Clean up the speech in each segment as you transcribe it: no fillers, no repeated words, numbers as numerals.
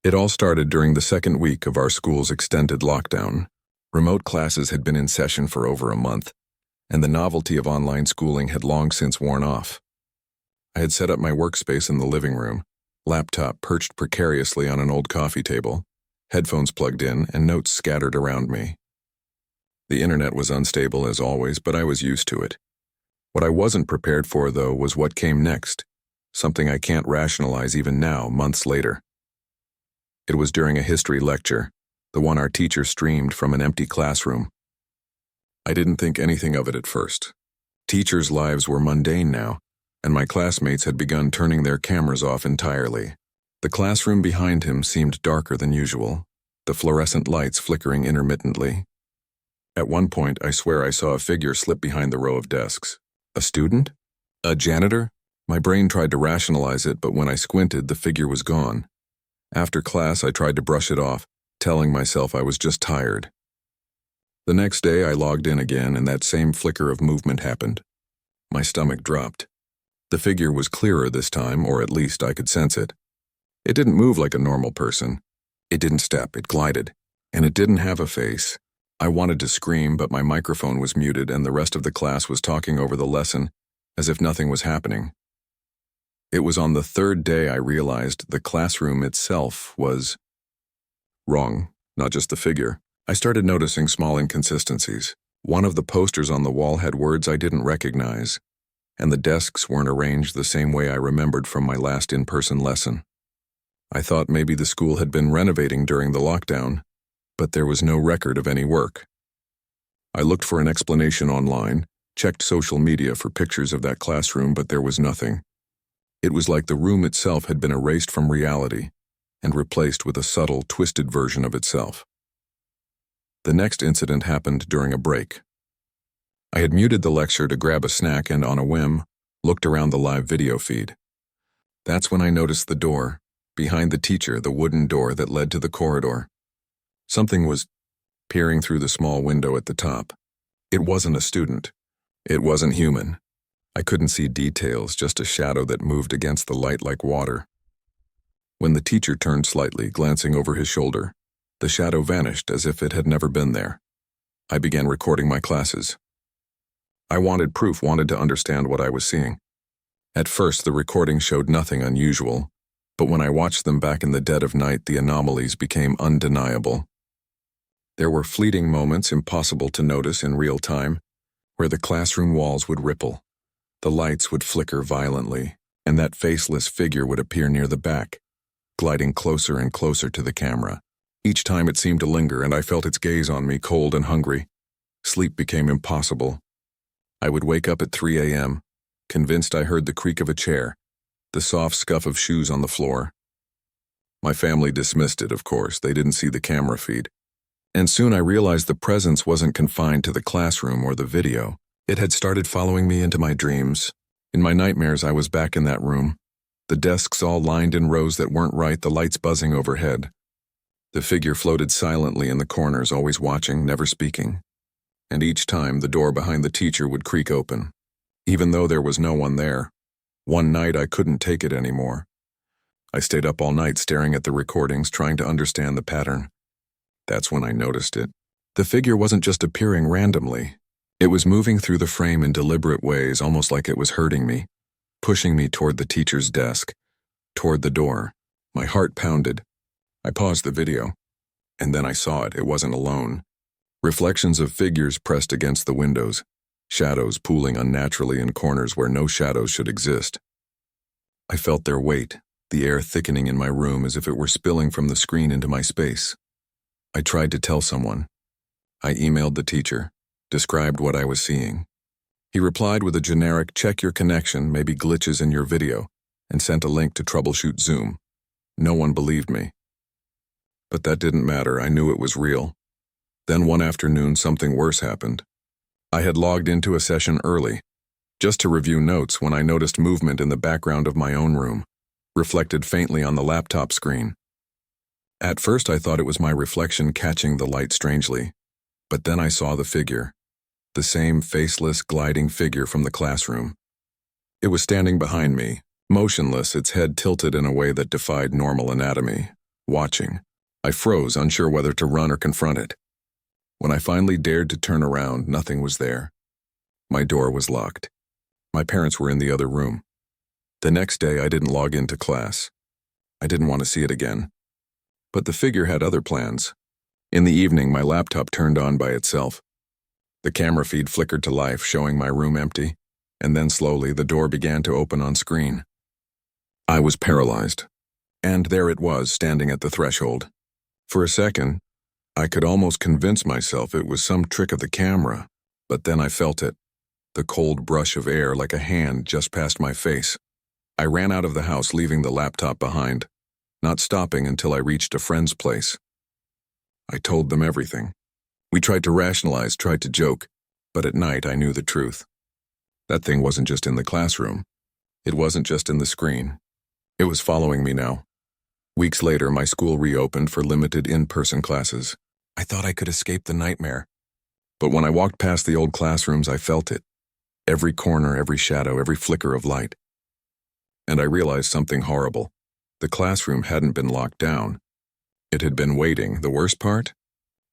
It all started during the second week of our school's extended lockdown. Remote classes had been in session for over a month, and the novelty of online schooling had long since worn off. I had set up my workspace in the living room, laptop perched precariously on an old coffee table, headphones plugged in, and notes scattered around me. The internet was unstable as always, but I was used to it. What I wasn't prepared for, though, was what came next, something I can't rationalize even now, months later. It was during a history lecture, the one our teacher streamed from an empty classroom. I didn't think anything of it at first. Teachers' lives were mundane now, and my classmates had begun turning their cameras off entirely. The classroom behind him seemed darker than usual, the fluorescent lights flickering intermittently. At one point, I swear I saw a figure slip behind the row of desks. A student? A janitor? My brain tried to rationalize it, but when I squinted, the figure was gone. After class, I tried to brush it off, telling myself I was just tired. The next day, I logged in again, and that same flicker of movement happened. My stomach dropped. The figure was clearer this time, or at least I could sense it. It didn't move like a normal person. It didn't step, it glided. And it didn't have a face. I wanted to scream, but my microphone was muted and the rest of the class was talking over the lesson as if nothing was happening. It was on the third day I realized the classroom itself was wrong, not just the figure. I started noticing small inconsistencies. One of the posters on the wall had words I didn't recognize, and the desks weren't arranged the same way I remembered from my last in-person lesson. I thought maybe the school had been renovating during the lockdown, but there was no record of any work. I looked for an explanation online, checked social media for pictures of that classroom, but there was nothing. It was like the room itself had been erased from reality and replaced with a subtle, twisted version of itself. The next incident happened during a break. I had muted the lecture to grab a snack and, on a whim, looked around the live video feed. That's when I noticed the door, behind the teacher, the wooden door that led to the corridor. Something was peering through the small window at the top. It wasn't a student. It wasn't human. I couldn't see details, just a shadow that moved against the light like water. When the teacher turned slightly, glancing over his shoulder, the shadow vanished as if it had never been there. I began recording my classes. I wanted proof, wanted to understand what I was seeing. At first, the recording showed nothing unusual, but when I watched them back in the dead of night, the anomalies became undeniable. There were fleeting moments impossible to notice in real time, where the classroom walls would ripple, the lights would flicker violently, and that faceless figure would appear near the back, gliding closer and closer to the camera. Each time it seemed to linger, and I felt its gaze on me, cold and hungry. Sleep became impossible. I would wake up at 3 a.m., convinced I heard the creak of a chair, the soft scuff of shoes on the floor. My family dismissed it, of course. They didn't see the camera feed. And soon I realized the presence wasn't confined to the classroom or the video. It had started following me into my dreams. In my nightmares, I was back in that room. The desks all lined in rows that weren't right, the lights buzzing overhead. The figure floated silently in the corners, always watching, never speaking. And each time, the door behind the teacher would creak open, even though there was no one there. One night, I couldn't take it anymore. I stayed up all night staring at the recordings, trying to understand the pattern. That's when I noticed it. The figure wasn't just appearing randomly. It was moving through the frame in deliberate ways, almost like it was hurting me, pushing me toward the teacher's desk, toward the door. My heart pounded. I paused the video, and then I saw it. It wasn't alone. Reflections of figures pressed against the windows, shadows pooling unnaturally in corners where no shadows should exist. I felt their weight, the air thickening in my room as if it were spilling from the screen into my space. I tried to tell someone. I emailed the teacher, described what I was seeing. He replied with a generic, "Check your connection, maybe glitches in your video," and sent a link to troubleshoot Zoom. No one believed me. But that didn't matter. I knew it was real. Then one afternoon, something worse happened. I had logged into a session early, just to review notes, when I noticed movement in the background of my own room, reflected faintly on the laptop screen. At first, I thought it was my reflection catching the light strangely, but then I saw the figure, the same faceless, gliding figure from the classroom. It was standing behind me, motionless, its head tilted in a way that defied normal anatomy. watching. I froze, unsure whether to run or confront it. When I finally dared to turn around, nothing was there. My door was locked. My parents were in the other room. The next day, I didn't log into class. I didn't want to see it again. But the figure had other plans. In the evening, my laptop turned on by itself. The camera feed flickered to life, showing my room empty, and then slowly the door began to open on screen. I was paralyzed, and there it was, standing at the threshold. For a second, I could almost convince myself it was some trick of the camera, but then I felt it, the cold brush of air like a hand just past my face. I ran out of the house, leaving the laptop behind, not stopping until I reached a friend's place. I told them everything. We tried to rationalize, tried to joke, but at night I knew the truth. That thing wasn't just in the classroom. It wasn't just in the screen. It was following me now. Weeks later, my school reopened for limited in-person classes. I thought I could escape the nightmare. But when I walked past the old classrooms, I felt it. Every corner, every shadow, every flicker of light. And I realized something horrible. The classroom hadn't been locked down. It had been waiting. The worst part?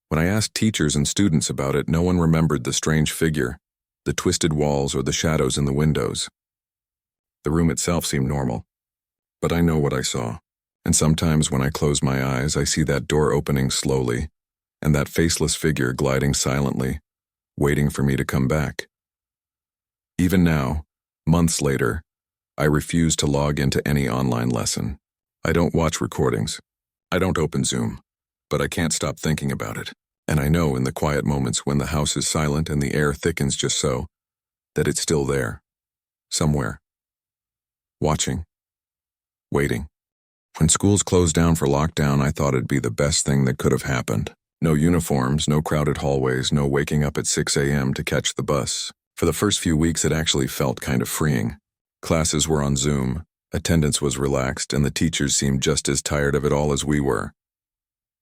When I asked teachers and students about it, no one remembered the strange figure, the twisted walls, or the shadows in the windows. The room itself seemed normal. But I know what I saw. And sometimes when I close my eyes, I see that door opening slowly, and that faceless figure gliding silently, waiting for me to come back. Even now, months later, I refuse to log into any online lesson. I don't watch recordings. I don't open Zoom. But I can't stop thinking about it. And I know in the quiet moments when the house is silent and the air thickens just so, that it's still there. Somewhere. Watching. Waiting. When schools closed down for lockdown, I thought it'd be the best thing that could have happened. No uniforms, no crowded hallways, no waking up at 6 a.m. to catch the bus. For the first few weeks, it actually felt kind of freeing. Classes were on Zoom, attendance was relaxed, and the teachers seemed just as tired of it all as we were.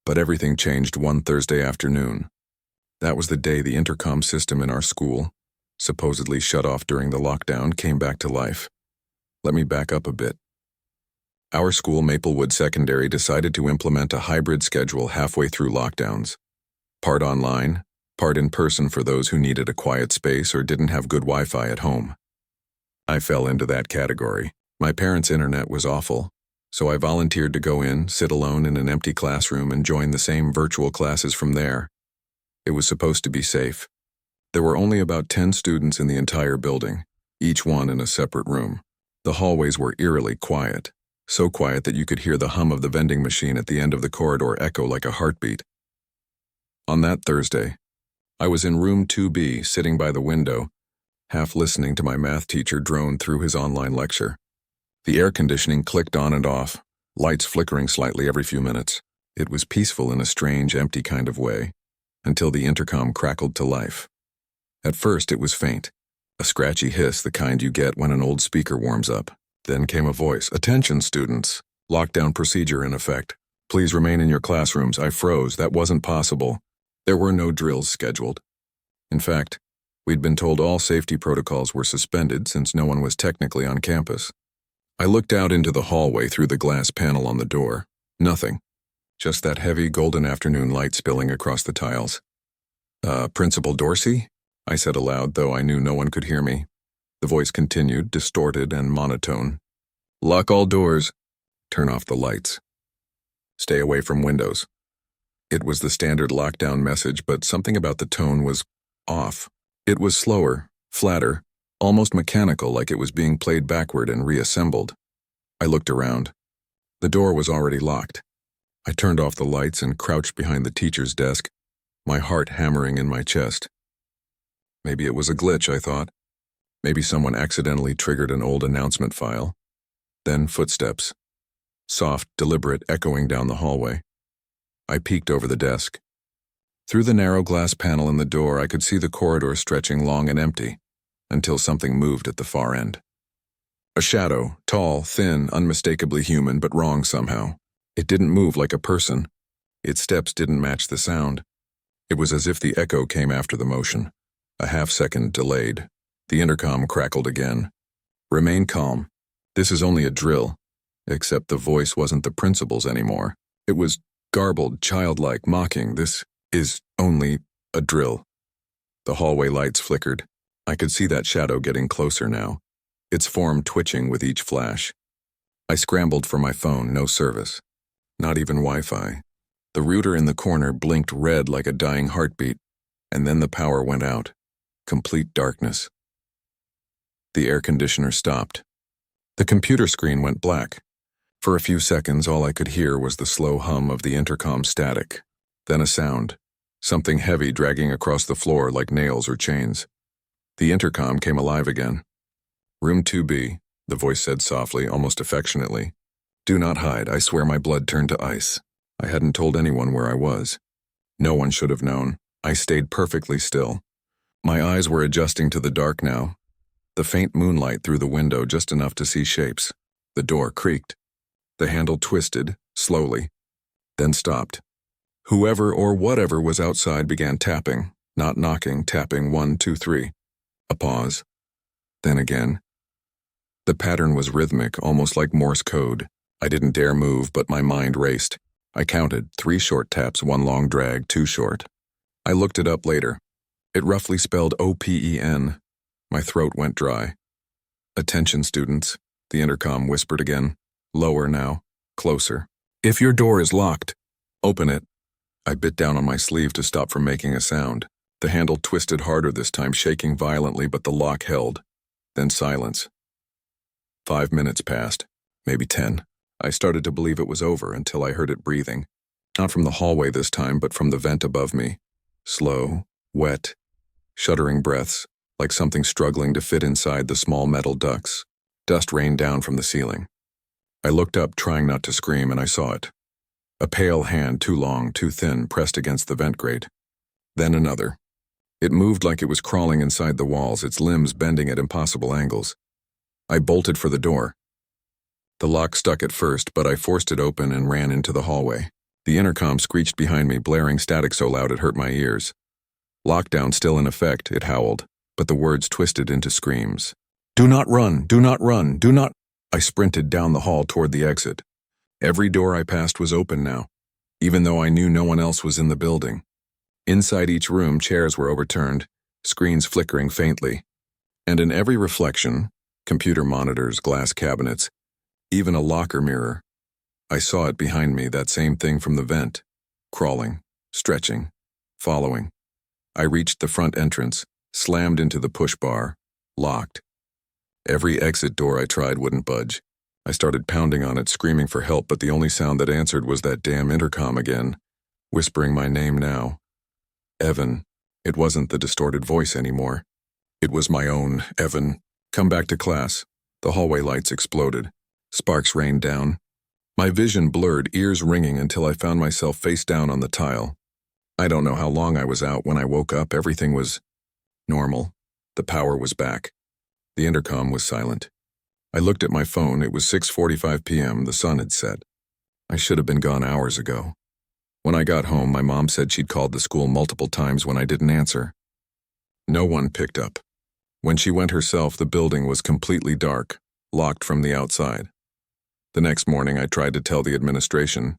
But everything changed one Thursday afternoon. That was the day the intercom system in our school, supposedly shut off during the lockdown, came back to life. Let me back up a bit. Our school, Maplewood Secondary, decided to implement a hybrid schedule halfway through lockdowns. Part online, part in person for those who needed a quiet space or didn't have good Wi-Fi at home. I fell into that category. My parents' internet was awful, so I volunteered to go in, sit alone in an empty classroom, and join the same virtual classes from there. It was supposed to be safe. There were only about 10 students in the entire building, each one in a separate room. The hallways were eerily quiet, so quiet that you could hear the hum of the vending machine at the end of the corridor echo like a heartbeat. On that Thursday, I was in room 2B, sitting by the window, half listening to my math teacher drone through his online lecture. The air conditioning clicked on and off, lights flickering slightly every few minutes. It was peaceful in a strange, empty kind of way, until the intercom crackled to life. At first, it was faint, a scratchy hiss, the kind you get when an old speaker warms up. Then came a voice. "Attention, students. Lockdown procedure in effect. Please remain in your classrooms." I froze. That wasn't possible. There were no drills scheduled. In fact, we'd been told all safety protocols were suspended since no one was technically on campus. I looked out into the hallway through the glass panel on the door. Nothing. Just that heavy golden afternoon light spilling across the tiles. Principal Dorsey?" I said aloud, though I knew no one could hear me. The voice continued, distorted and monotone. "Lock all doors. Turn off the lights. Stay away from windows." It was the standard lockdown message, but something about the tone was off. It was slower, flatter, almost mechanical, like it was being played backward and reassembled. I looked around. The door was already locked. I turned off the lights and crouched behind the teacher's desk, my heart hammering in my chest. Maybe it was a glitch, I thought. Maybe someone accidentally triggered an old announcement file. Then footsteps. Soft, deliberate, echoing down the hallway. I peeked over the desk. Through the narrow glass panel in the door, I could see the corridor stretching long and empty, until something moved at the far end. A shadow, tall, thin, unmistakably human, but wrong somehow. It didn't move like a person. Its steps didn't match the sound. It was as if the echo came after the motion, a half-second delayed. The intercom crackled again. "Remain calm. This is only a drill." Except the voice wasn't the principal's anymore. It was garbled, childlike, mocking. This is only a drill. The hallway lights flickered. I could see that shadow getting closer now, its form twitching with each flash. I scrambled for my phone, no service. Not even Wi-Fi. The router in the corner blinked red like a dying heartbeat, and then the power went out. Complete darkness. The air conditioner stopped. The computer screen went black. For a few seconds, all I could hear was the slow hum of the intercom static. Then a sound. Something heavy dragging across the floor like nails or chains. The intercom came alive again. "Room 2B, the voice said softly, almost affectionately. "Do not hide. I swear my blood turned to ice." I hadn't told anyone where I was. No one should have known. I stayed perfectly still. My eyes were adjusting to the dark now. The faint moonlight through the window, just enough to see shapes. The door creaked. The handle twisted, slowly, then stopped. Whoever or whatever was outside began tapping, not knocking, tapping 1, 2, 3. A pause. Then again. The pattern was rhythmic, almost like Morse code. I didn't dare move, but my mind raced. I counted 3 short taps, 1 long drag, 2 short. I looked it up later. It roughly spelled OPEN. My throat went dry. "Attention, students," the intercom whispered again. Lower now, closer. "If your door is locked, open it." I bit down on my sleeve to stop from making a sound. The handle twisted harder this time, shaking violently, but the lock held. Then silence. 5 minutes passed, maybe 10. I started to believe it was over until I heard it breathing. Not from the hallway this time, but from the vent above me. Slow, wet, shuddering breaths, like something struggling to fit inside the small metal ducts. Dust rained down from the ceiling. I looked up, trying not to scream, and I saw it. A pale hand, too long, too thin, pressed against the vent grate. Then another. It moved like it was crawling inside the walls, its limbs bending at impossible angles. I bolted for the door. The lock stuck at first, but I forced it open and ran into the hallway. The intercom screeched behind me, blaring static so loud it hurt my ears. Lockdown still in effect, it howled, but the words twisted into screams. "Do not run! Do not run! Do not—" I sprinted down the hall toward the exit. Every door I passed was open now, even though I knew no one else was in the building. Inside each room, chairs were overturned, screens flickering faintly. And in every reflection, computer monitors, glass cabinets, even a locker mirror, I saw it behind me, that same thing from the vent, crawling, stretching, following. I reached the front entrance, slammed into the push bar, locked. Every exit door I tried wouldn't budge. I started pounding on it, screaming for help, but the only sound that answered was that damn intercom again, whispering my name now. Evan. It wasn't the distorted voice anymore. It was my own, Evan. "Come back to class." The hallway lights exploded. Sparks rained down. My vision blurred, ears ringing, until I found myself face down on the tile. I don't know how long I was out. When I woke up, everything was normal. The power was back. The intercom was silent. I looked at my phone. It was 6:45 p.m. The sun had set. I should have been gone hours ago. When I got home, my mom said she'd called the school multiple times when I didn't answer. No one picked up. When she went herself, the building was completely dark, locked from the outside. The next morning, I tried to tell the administration.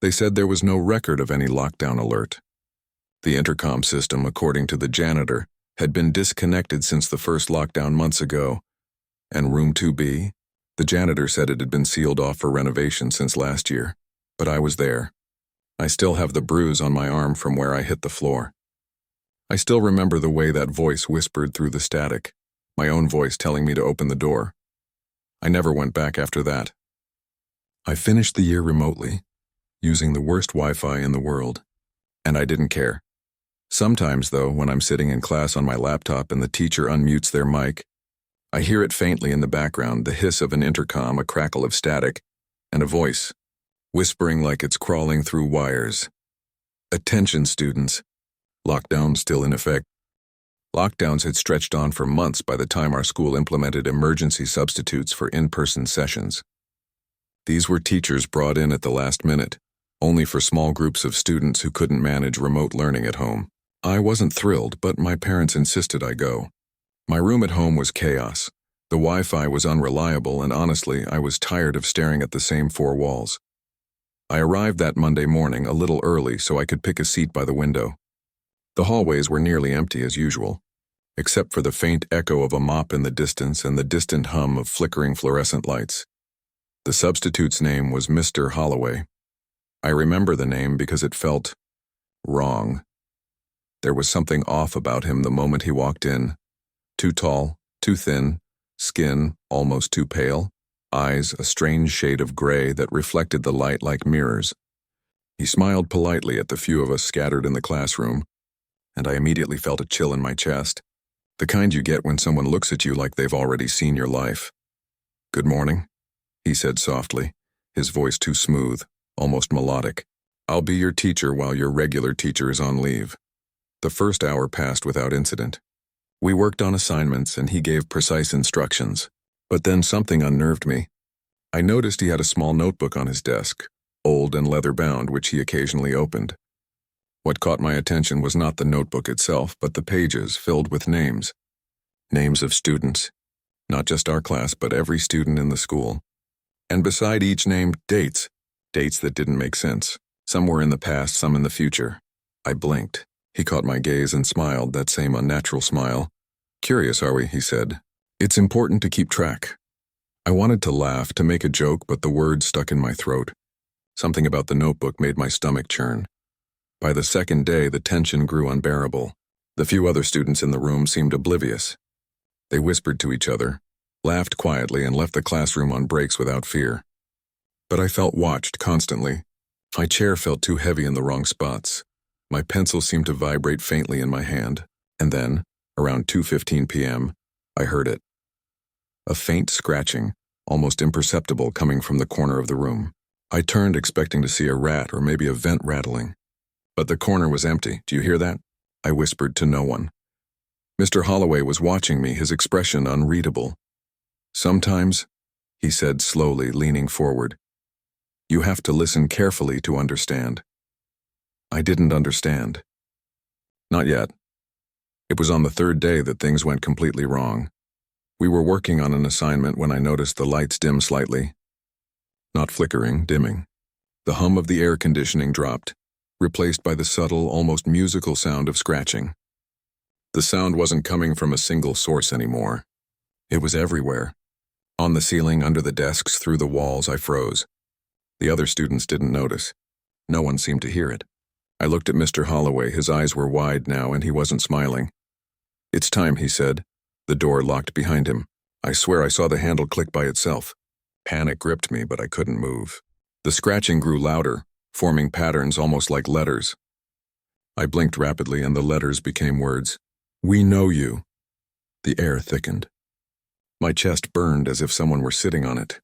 They said there was no record of any lockdown alert. The intercom system, according to the janitor, had been disconnected since the first lockdown months ago. And room 2B? The janitor said it had been sealed off for renovation since last year. But I was there. I still have the bruise on my arm from where I hit the floor. I still remember the way that voice whispered through the static, my own voice telling me to open the door. I never went back after that. I finished the year remotely, using the worst Wi-Fi in the world, and I didn't care. Sometimes, though, when I'm sitting in class on my laptop and the teacher unmutes their mic, I hear it faintly in the background, the hiss of an intercom, a crackle of static, and a voice, whispering like it's crawling through wires. "Attention, students." Lockdown still in effect. Lockdowns had stretched on for months by the time our school implemented emergency substitutes for in-person sessions. These were teachers brought in at the last minute, only for small groups of students who couldn't manage remote learning at home. I wasn't thrilled, but my parents insisted I go. My room at home was chaos. The Wi-Fi was unreliable, and honestly, I was tired of staring at the same 4 walls. I arrived that Monday morning a little early so I could pick a seat by the window. The hallways were nearly empty as usual, except for the faint echo of a mop in the distance and the distant hum of flickering fluorescent lights. The substitute's name was Mr. Holloway. I remember the name because it felt wrong. There was something off about him the moment he walked in. Too tall, too thin, skin almost too pale, eyes a strange shade of gray that reflected the light like mirrors. He smiled politely at the few of us scattered in the classroom, and I immediately felt a chill in my chest, the kind you get when someone looks at you like they've already seen your life. "Good morning," he said softly, his voice too smooth, almost melodic. "I'll be your teacher while your regular teacher is on leave." The first hour passed without incident. We worked on assignments and he gave precise instructions. But then something unnerved me. I noticed he had a small notebook on his desk, old and leather-bound, which he occasionally opened. What caught my attention was not the notebook itself, but the pages filled with names. Names of students. Not just our class, but every student in the school. And beside each name, dates. Dates that didn't make sense. Some were in the past, some in the future. I blinked. He caught my gaze and smiled, that same unnatural smile. "Curious, are we?" he said. "It's important to keep track." I wanted to laugh, to make a joke, but the words stuck in my throat. Something about the notebook made my stomach churn. By the second day, the tension grew unbearable. The few other students in the room seemed oblivious. They whispered to each other, laughed quietly, and left the classroom on breaks without fear. But I felt watched constantly. My chair felt too heavy in the wrong spots. My pencil seemed to vibrate faintly in my hand. And then, around 2:15 p.m., I heard it. A faint scratching, almost imperceptible, coming from the corner of the room. I turned expecting to see a rat or maybe a vent rattling. But the corner was empty. "Do you hear that?" I whispered to no one. Mr. Holloway was watching me, his expression unreadable. "Sometimes," he said slowly, leaning forward, "you have to listen carefully to understand." I didn't understand. Not yet. It was on the third day that things went completely wrong. We were working on an assignment when I noticed the lights dim slightly. Not flickering, dimming. The hum of the air conditioning dropped, replaced by the subtle, almost musical sound of scratching. The sound wasn't coming from a single source anymore. It was everywhere. On the ceiling, under the desks, through the walls. I froze. The other students didn't notice. No one seemed to hear it. I looked at Mr. Holloway. His eyes were wide now, and he wasn't smiling. "It's time," he said. The door locked behind him. I swear I saw the handle click by itself. Panic gripped me, but I couldn't move. The scratching grew louder, forming patterns almost like letters. I blinked rapidly, and the letters became words. "We know you." The air thickened. My chest burned as if someone were sitting on it.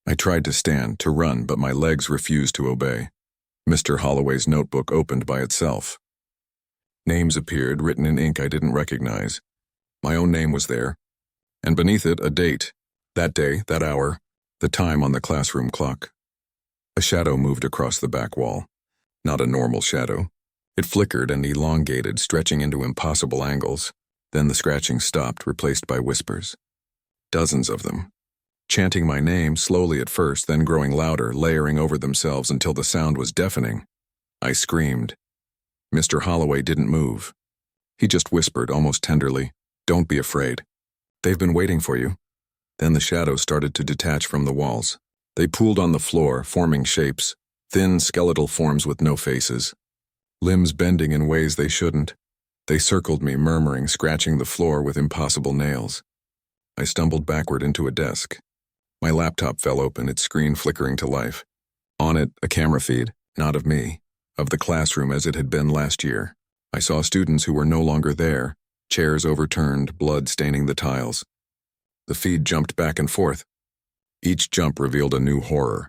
I tried to stand, to run, but my legs refused to obey. Mr. Holloway's notebook opened by itself. Names appeared, written in ink I didn't recognize. My own name was there, and beneath it a date. That day, that hour, the time on the classroom clock. A shadow moved across the back wall. Not a normal shadow. It flickered and elongated, stretching into impossible angles. Then the scratching stopped, replaced by whispers. Dozens of them. Chanting my name, slowly at first, then growing louder, layering over themselves until the sound was deafening. I screamed. Mr. Holloway didn't move. He just whispered, almost tenderly, "Don't be afraid. They've been waiting for you." Then the shadows started to detach from the walls. They pooled on the floor, forming shapes, thin skeletal forms with no faces. Limbs bending in ways they shouldn't. They circled me, murmuring, scratching the floor with impossible nails. I stumbled backward into a desk. My laptop fell open, its screen flickering to life. On it, a camera feed, not of me, of the classroom as it had been last year. I saw students who were no longer there, chairs overturned, blood staining the tiles. The feed jumped back and forth. Each jump revealed a new horror.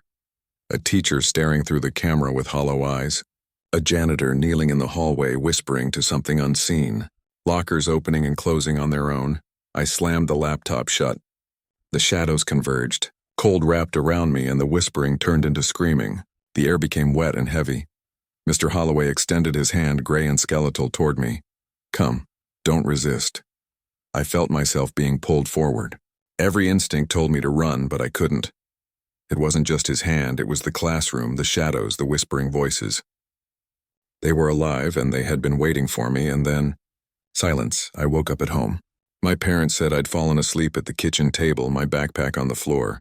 A teacher staring through the camera with hollow eyes. A janitor kneeling in the hallway whispering to something unseen. Lockers opening and closing on their own. I slammed the laptop shut. The shadows converged. Cold wrapped around me and the whispering turned into screaming. The air became wet and heavy. Mr. Holloway extended his hand, gray and skeletal, toward me. "Come, don't resist." I felt myself being pulled forward. Every instinct told me to run, but I couldn't. It wasn't just his hand, it was the classroom, the shadows, the whispering voices. They were alive, and they had been waiting for me, and then… silence. I woke up at home. My parents said I'd fallen asleep at the kitchen table, my backpack on the floor.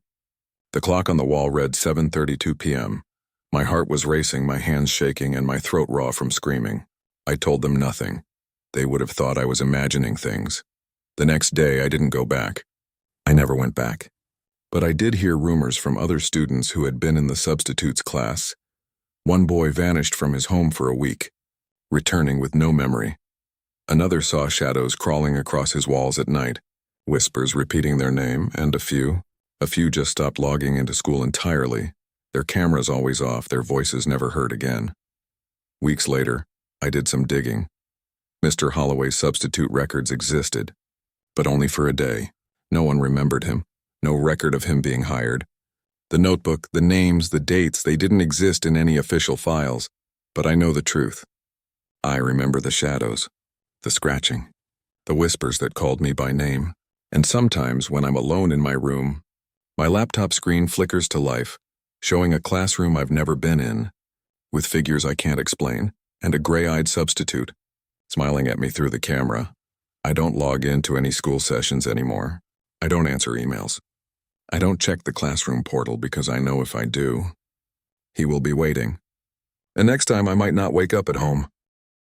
The clock on the wall read 7:32 p.m. My heart was racing, my hands shaking, and my throat raw from screaming. I told them nothing. They would have thought I was imagining things. The next day, I didn't go back. I never went back. But I did hear rumors from other students who had been in the substitutes class. One boy vanished from his home for a week, returning with no memory. Another saw shadows crawling across his walls at night, whispers repeating their name, and a few just stopped logging into school entirely, their cameras always off, their voices never heard again. Weeks later, I did some digging. Mr. Holloway's substitute records existed, but only for a day. No one remembered him, no record of him being hired. The notebook, the names, the dates, they didn't exist in any official files, but I know the truth. I remember the shadows, the scratching, the whispers that called me by name, and sometimes when I'm alone in my room, my laptop screen flickers to life, showing a classroom I've never been in, with figures I can't explain, and a gray-eyed substitute, smiling at me through the camera. I don't log into any school sessions anymore. I don't answer emails. I don't check the classroom portal because I know if I do, he will be waiting. And next time I might not wake up at home.